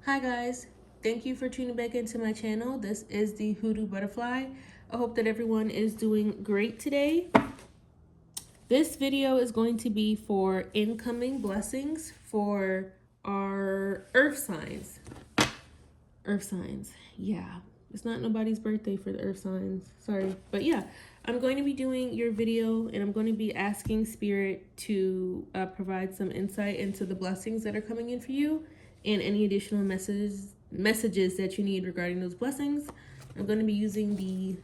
Hi guys, thank you for tuning back into my channel. This is the Hoodoo Butterfly. I hope that everyone is doing great today. This video is going to be for incoming blessings for our earth signs. Earth signs, yeah. It's not nobody's birthday for the earth signs, sorry. But yeah, I'm going to be doing your video and I'm going to be asking Spirit to provide some insight into the blessings that are coming in for you and any additional messages that you need regarding those blessings. I'm going to be using the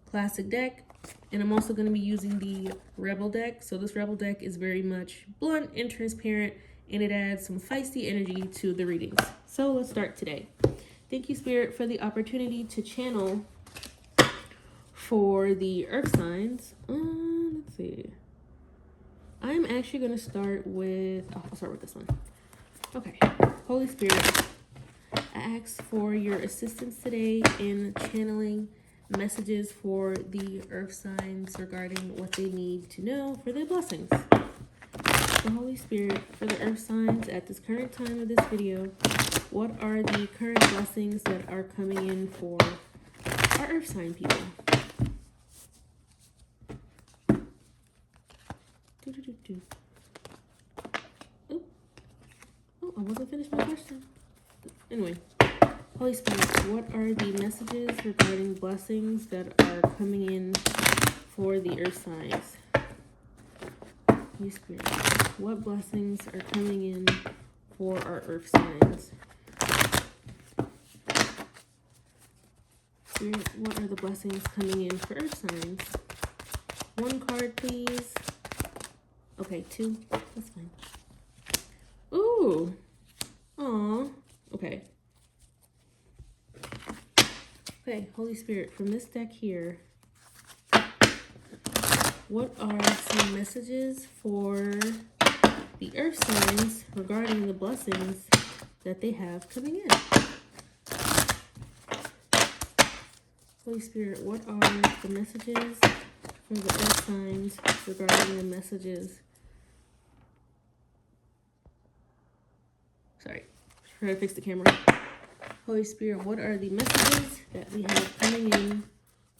classic deck, and I'm also going to be using the Rebel deck. So this Rebel deck is very much blunt and transparent, and it adds some feisty energy to the readings. So let's start today. Thank you, Spirit, for the opportunity to channel for the earth signs. Let's see. I'm actually going to start with, I'll start with this one. Okay, Holy Spirit, I ask for your assistance today in channeling messages for the earth signs regarding what they need to know for their blessings. So Holy Spirit, for the earth signs at this current time of this video, what are the current blessings that are coming in for our earth sign people? Oh, I wasn't finished my question. Anyway, Holy Spirit, what are the messages regarding blessings that are coming in for the earth signs? Holy Spirit, what blessings are coming in for our earth signs? Spirit, what are the blessings coming in for earth signs? One card, please. Okay, two. That's fine. Ooh. Aw. Okay. Okay, Holy Spirit, from this deck here, what are some messages for the earth signs regarding the blessings that they have coming in? Holy Spirit, what are the messages for the earth signs regarding the messages? Sorry, trying to fix the camera. Holy Spirit, what are the messages that we have coming in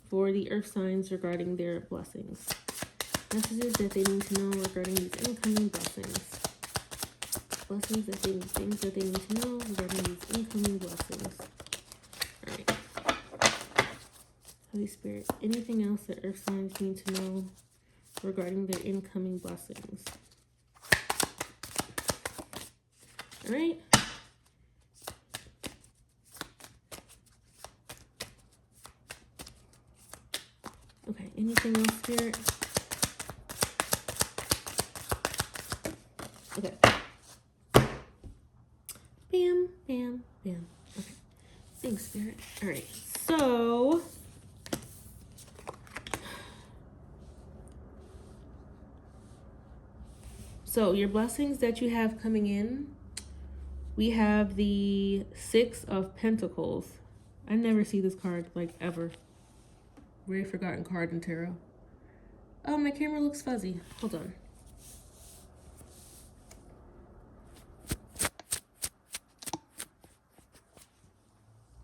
for the earth signs regarding their blessings? Messages that they need to know regarding these incoming blessings. Blessings that they need, things that they need to know regarding these incoming blessings. Alright. Holy Spirit, anything else that earth signs need to know regarding their incoming blessings? Alright. Okay, anything else, Spirit? Okay. Bam, bam, bam. Okay. Thanks, Spirit. Alright, So your blessings that you have coming in, we have the Six of Pentacles. I never see this card, like, ever. Very forgotten card in tarot. Oh, my camera looks fuzzy. Hold on.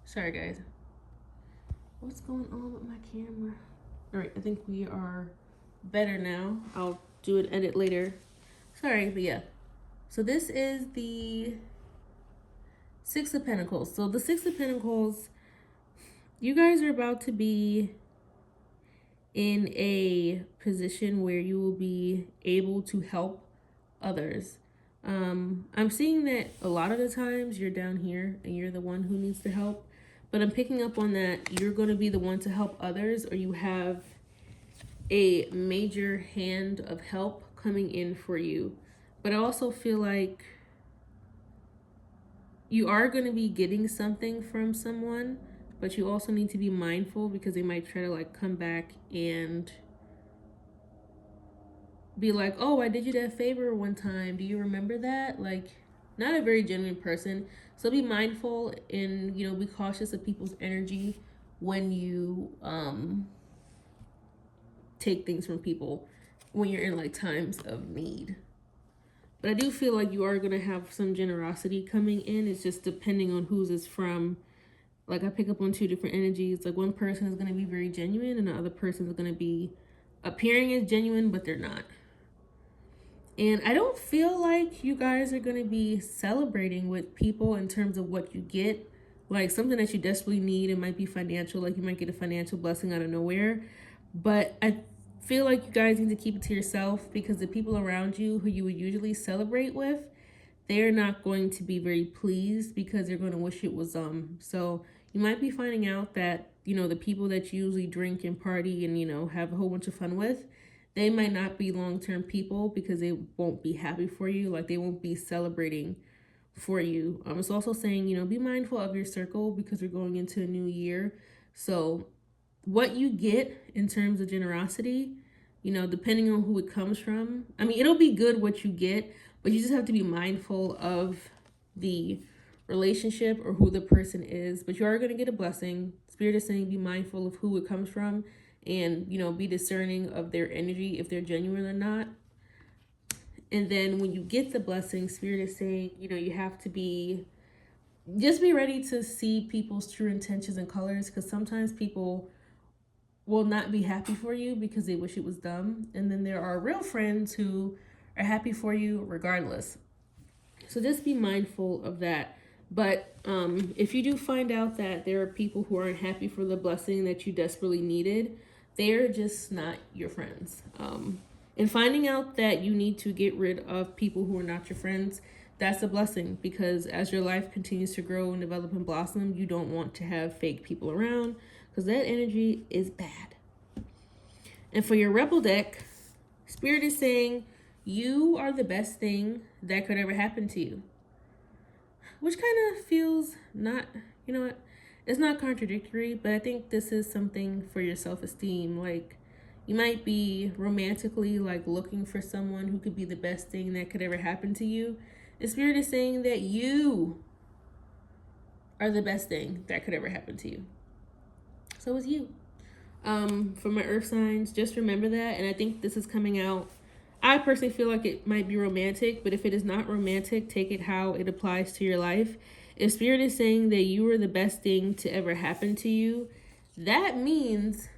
Sorry, guys. What's going on with my camera? All right, I think we are better now. I'll do an edit later. Sorry, but yeah. So this is the Six of Pentacles. So the Six of Pentacles, you guys are about to be in a position where you will be able to help others. I'm seeing that a lot of the times you're down here and you're the one who needs the help, but I'm picking up on that you're going to be the one to help others, or you have a major hand of help coming in for you. But I also feel like you are going to be getting something from someone, but you also need to be mindful because they might try to like come back and be like, oh, I did you that favor one time. Do you remember that? Like, not a very genuine person. So be mindful and, be cautious of people's energy when you take things from people when you're in like times of need. But I do feel like you are going to have some generosity coming in. It's just depending on whose it's from. Like, I pick up on two different energies. Like, one person is going to be very genuine, and the other person is going to be appearing as genuine, but they're not. And I don't feel like you guys are going to be celebrating with people in terms of what you get. Like, something that you desperately need. It might be financial. Like, you might get a financial blessing out of nowhere. But I feel like you guys need to keep it to yourself, because the people around you who you would usually celebrate with, they're not going to be very pleased, because they're going to wish it was so you might be finding out that, you know, the people that you usually drink and party and, you know, have a whole bunch of fun with, they might not be long-term people, because they won't be happy for you. Like, they won't be celebrating for you. It's also saying, you know, be mindful of your circle, because we're going into a new year. So what you get in terms of generosity, you know, depending on who it comes from, I mean, it'll be good what you get, but you just have to be mindful of the relationship or who the person is. But you are going to get a blessing. Spirit is saying be mindful of who it comes from, and, you know, be discerning of their energy, if they're genuine or not. And then when you get the blessing, Spirit is saying, you know, you have to just be ready to see people's true intentions and colors, because sometimes people will not be happy for you because they wish it was dumb. And then there are real friends who are happy for you regardless. So just be mindful of that. But if you do find out that there are people who aren't happy for the blessing that you desperately needed, they're just not your friends. And finding out that you need to get rid of people who are not your friends, that's a blessing, because as your life continues to grow and develop and blossom, you don't want to have fake people around, because that energy is bad. And for your Rebel deck, Spirit is saying you are the best thing that could ever happen to you. Which kind of feels not, you know what, it's not contradictory, but I think this is something for your self-esteem. Like, you might be romantically, like, looking for someone who could be the best thing that could ever happen to you. The Spirit is saying that you are the best thing that could ever happen to you. So is you. For my earth signs, just remember that. And I think this is coming out, I personally feel like it might be romantic, but if it is not romantic, take it how it applies to your life. If Spirit is saying that you are the best thing to ever happen to you, that means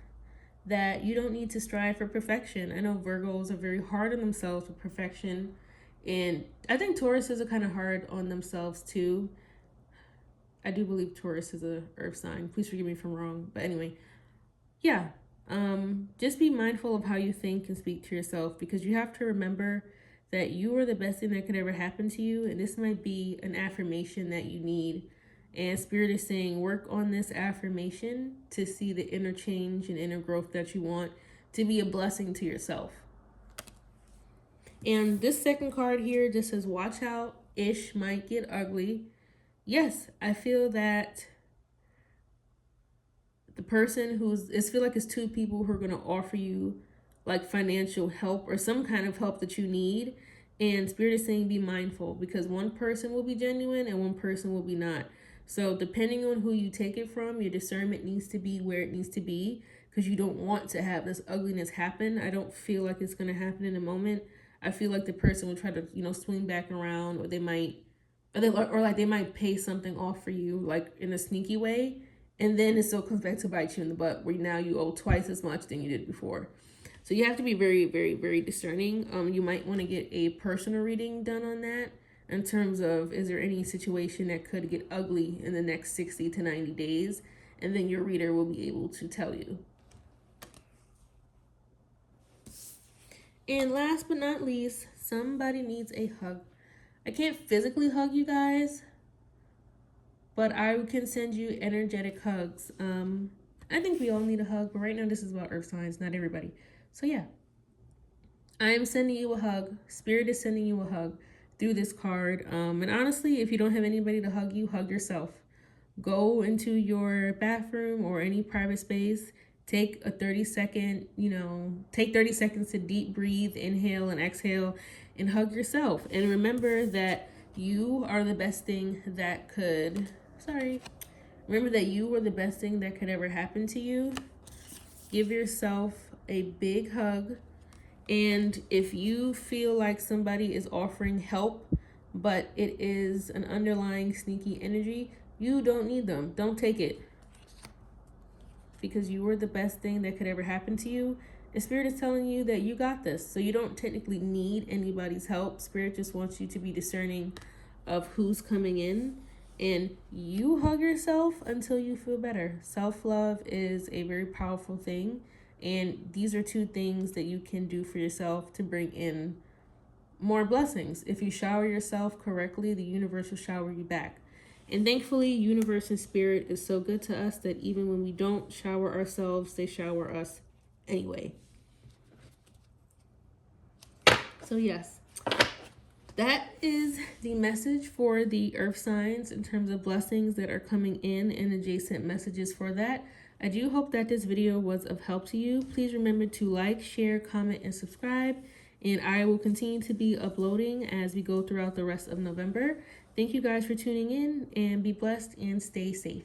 that you don't need to strive for perfection. I know Virgos are very hard on themselves with perfection, and I think Tauruses are kind of hard on themselves too. I do believe Taurus is a earth sign. Please forgive me if I'm wrong. But anyway, yeah. Just be mindful of how you think and speak to yourself, because you have to remember that you are the best thing that could ever happen to you. And this might be an affirmation that you need. And Spirit is saying, work on this affirmation to see the inner change and inner growth that you want, to be a blessing to yourself. And this second card here just says, watch out, ish might get ugly. Yes, I feel that the person it's feel like it's two people who are going to offer you like financial help or some kind of help that you need. And Spirit is saying be mindful, because one person will be genuine and one person will be not. So depending on who you take it from, your discernment needs to be where it needs to be, because you don't want to have this ugliness happen. I don't feel like it's going to happen in a moment. I feel like the person will try to, you know, swing back around, or they might, or they might pay something off for you, like in a sneaky way. And then it still comes back to bite you in the butt, where now you owe twice as much than you did before. So you have to be very, very, very discerning. You might want to get a personal reading done on that, in terms of, is there any situation that could get ugly in the next 60 to 90 days? And then your reader will be able to tell you. And last but not least, somebody needs a hug. I can't physically hug you guys, but I can send you energetic hugs. I think we all need a hug, but right now this is about earth signs, not everybody. So yeah, I am sending you a hug. Spirit is sending you a hug through this card. And honestly, if you don't have anybody to hug you, hug yourself. Go into your bathroom or any private space. Take a 30-second, take 30 seconds to deep breathe, inhale and exhale, and hug yourself. And remember that you are the best thing that could, remember that you were the best thing that could ever happen to you. Give yourself a big hug And if you feel like somebody is offering help, but it is an underlying sneaky energy, you don't need them. Don't take it. Because you were the best thing that could ever happen to you. And Spirit is telling you that you got this. So you don't technically need anybody's help. Spirit just wants you to be discerning of who's coming in. And you hug yourself until you feel better. Self-love is a very powerful thing. And these are two things that you can do for yourself to bring in more blessings. If you shower yourself correctly, the universe will shower you back. And thankfully, universe and spirit is so good to us that even when we don't shower ourselves, they shower us anyway. So yes, that is the message for the earth signs in terms of blessings that are coming in and adjacent messages for that. I do hope that this video was of help to you. Please remember to like, share, comment, and subscribe. And I will continue to be uploading as we go throughout the rest of November. Thank you guys for tuning in, and be blessed and stay safe.